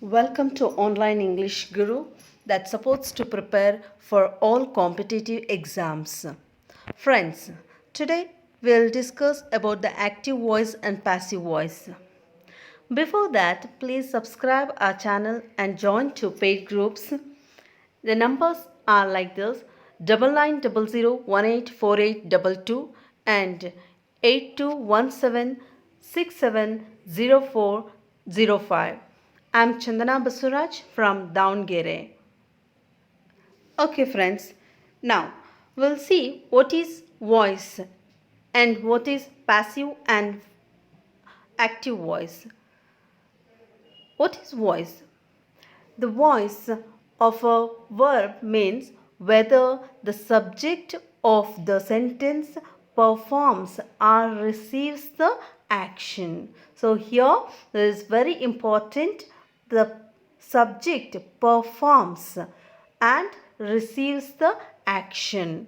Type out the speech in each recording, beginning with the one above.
Welcome to Online English Guru that supports to prepare for all competitive exams. Friends, today we'll discuss about the active voice and passive voice. Before that, please subscribe our channel and join two paid groups. The numbers are like this: 9900184822 and 8217670405. I'm Chandana Basuraj from Davangere. Okay, friends. Now we'll see what is voice and what is passive and active voice. What is voice? The voice of a verb means whether the subject of the sentence performs or receives the action. So here it is very important, the subject performs and receives the action.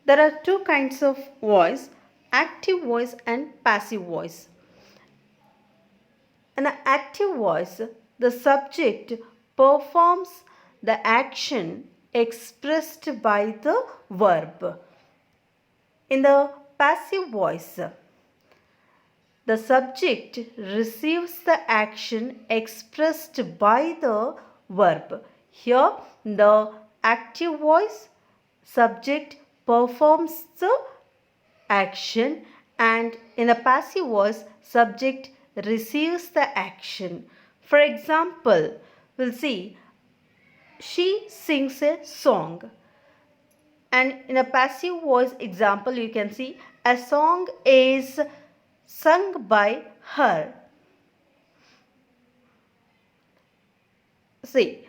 There are two kinds of voice: active voice and passive voice. In an active voice, the subject performs the action expressed by the verb. In the passive voice, the subject receives the action expressed by the verb. Here, the active voice, subject performs the action, and in a passive voice, subject receives the action. For example, we'll see she sings a song, and in a passive voice example you can see a song is sung by her. See,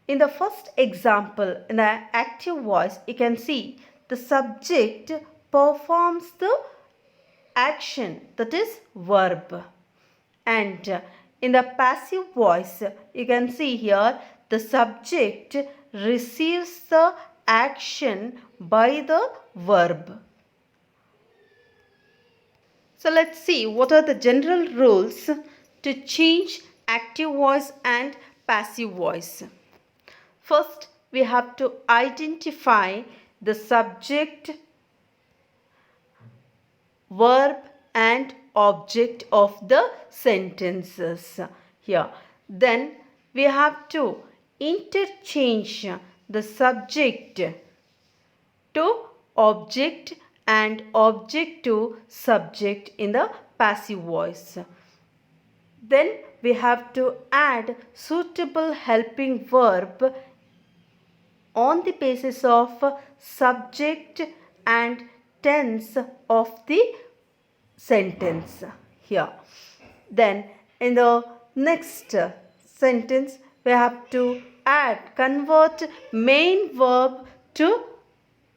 in the first example, in the active voice, you can see the subject performs the action, that is verb. And in the passive voice, you can see here the subject receives the action by the verb. So let's see what are the general rules to change active voice and passive voice. First, we have to identify the subject, verb and object of the sentences here. Then we have to interchange the subject to object and object to subject in the passive voice. Then we have to add suitable helping verb on the basis of subject and tense of the sentence here. Then in the next sentence we have to convert main verb to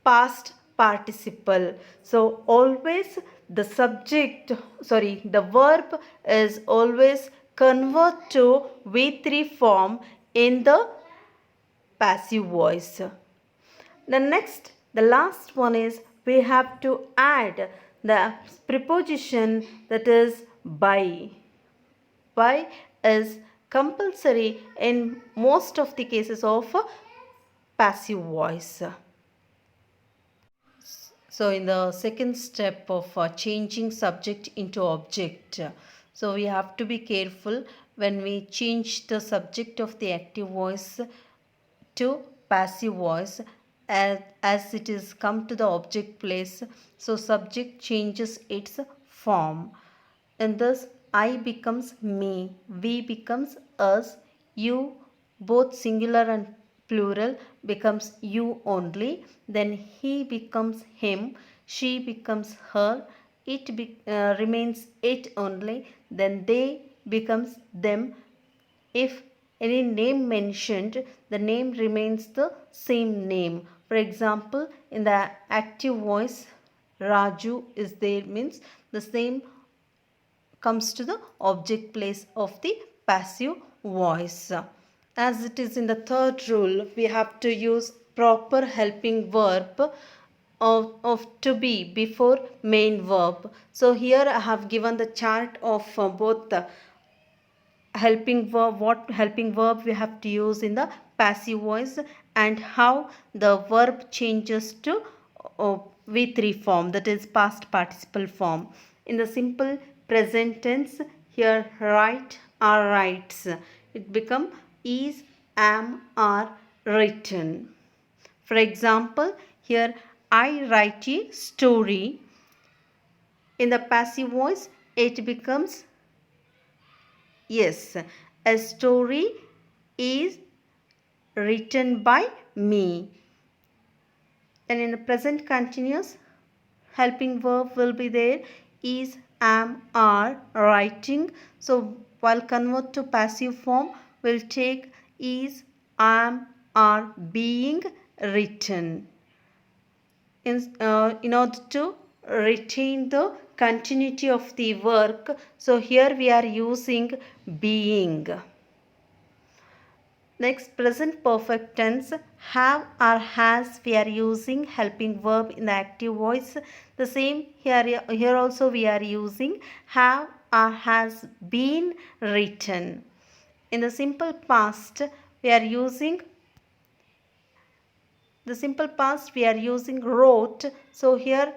past participle. So always the verb is always convert to V3 form in the passive voice. The last one is we have to add the preposition, that is by. By is compulsory in most of the cases of passive voice. So in the second step of changing subject into object, so we have to be careful when we change the subject of the active voice to passive voice, as it is come to the object place, so subject changes its form. In this, I becomes me, we becomes us, you, both singular and plural, becomes you only, then he becomes him, she becomes her, remains it only, then they becomes them. If any name mentioned, the name remains the same name. For example, in the active voice, Raju is there, means the same comes to the object place of the passive voice. As it is in the third rule, we have to use proper helping verb of to be before main verb. So here I have given the chart of both the helping verb, what helping verb we have to use in the passive voice, and how the verb changes to V3 form, that is past participle form. In the simple present tense, here write or writes, it become is, am, are written. For example, here I write a story. In the passive voice, it becomes yes, a story is written by me. And in the present continuous, helping verb will be there, is, am, are writing. So while convert to passive form, we'll take is, am, are being written. In order to retain the continuity of the work, so here we are using being. Next, present perfect tense, have or has, we are using helping verb in the active voice. The same here also we are using have or has been written. In the simple past, we are using wrote. So here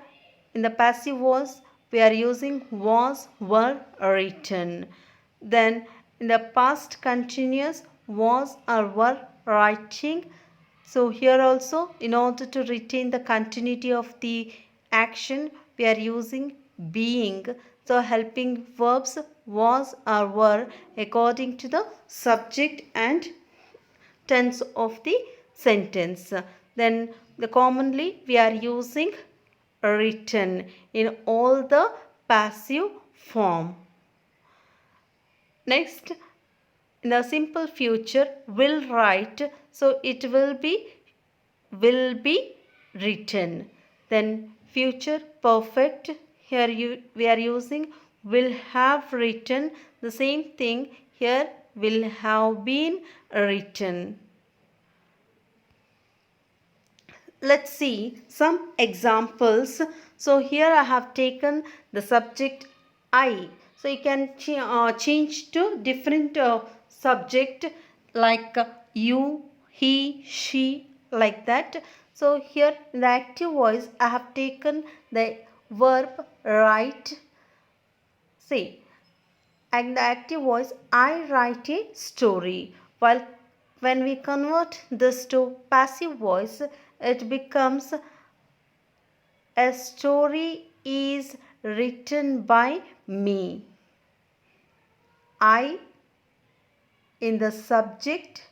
in the passive voice, we are using was, were written. Then in the past continuous, was or were writing. So here also, in order to retain the continuity of the action, we are using being. So helping verbs was or were according to the subject and tense of the sentence. Then commonly we are using written in all the passive form. Next, in the simple future, will write, so it will be written. Then future perfect, here we are using will have written. The same thing here, will have been written. Let's see some examples. So here I have taken the subject I. So you can change to different subject like you, he, she, like that. So here in the active voice I have taken the verb write. See, and the active voice, I write a story. While when we convert this to passive voice, it becomes a story is written by me. I in the subject,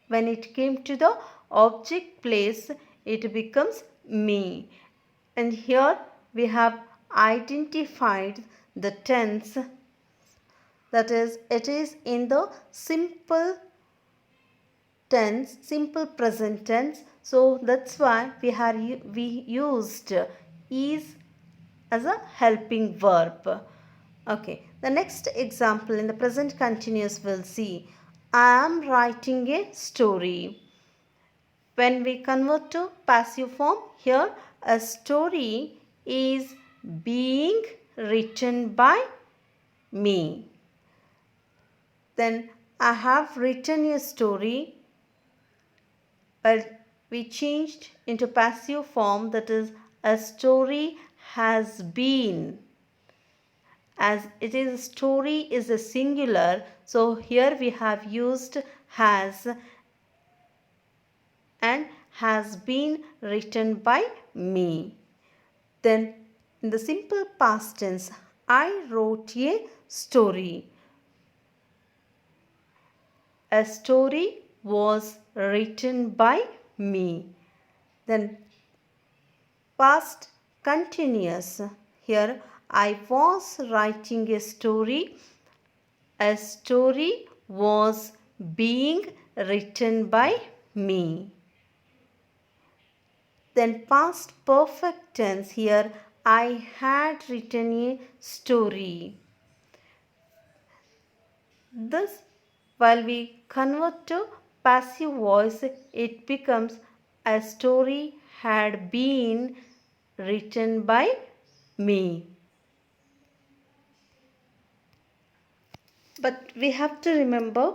when it came to the object place, it becomes me. And here we have identified the tense, that is, it is in the simple tense, simple present tense. So that's why we used is as a helping verb. Okay, the next example in the present continuous we'll see, I am writing a story. When we convert to passive form, here a story is being written by me. Then I have written a story, but we changed into passive form, that is a story has been. As it is story is a singular, so here we have used has, and has been written by me. Then in the simple past tense, I wrote a story. A story was written by me. Then past continuous, here I was writing a story. A story was being written by me. Then past perfect tense, here I had written a story. This, while we convert to passive voice, it becomes a story had been written by me. But we have to remember,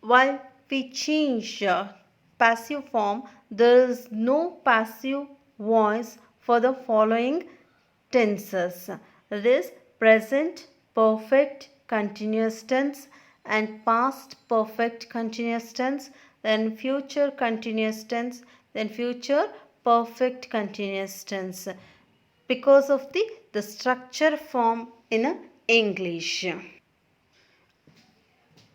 while we change passive form, there is no passive voice for the following tenses. That is present perfect continuous tense and past perfect continuous tense, then future continuous tense, then future perfect continuous tense, because of the structure form in English.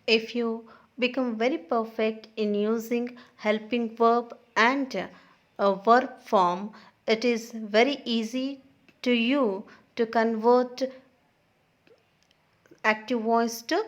If you become very perfect in using helping verb and a verb form, it is very easy to you to convert active voice to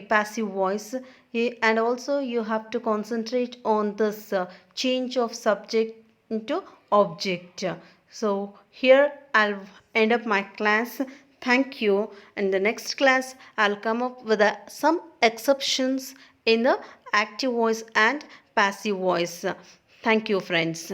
passive voice. And also you have to concentrate on this change of subject into object. So here I'll end up my class. Thank you. In the next class I'll come up with some exceptions in the active voice and passive voice. Thank you, friends.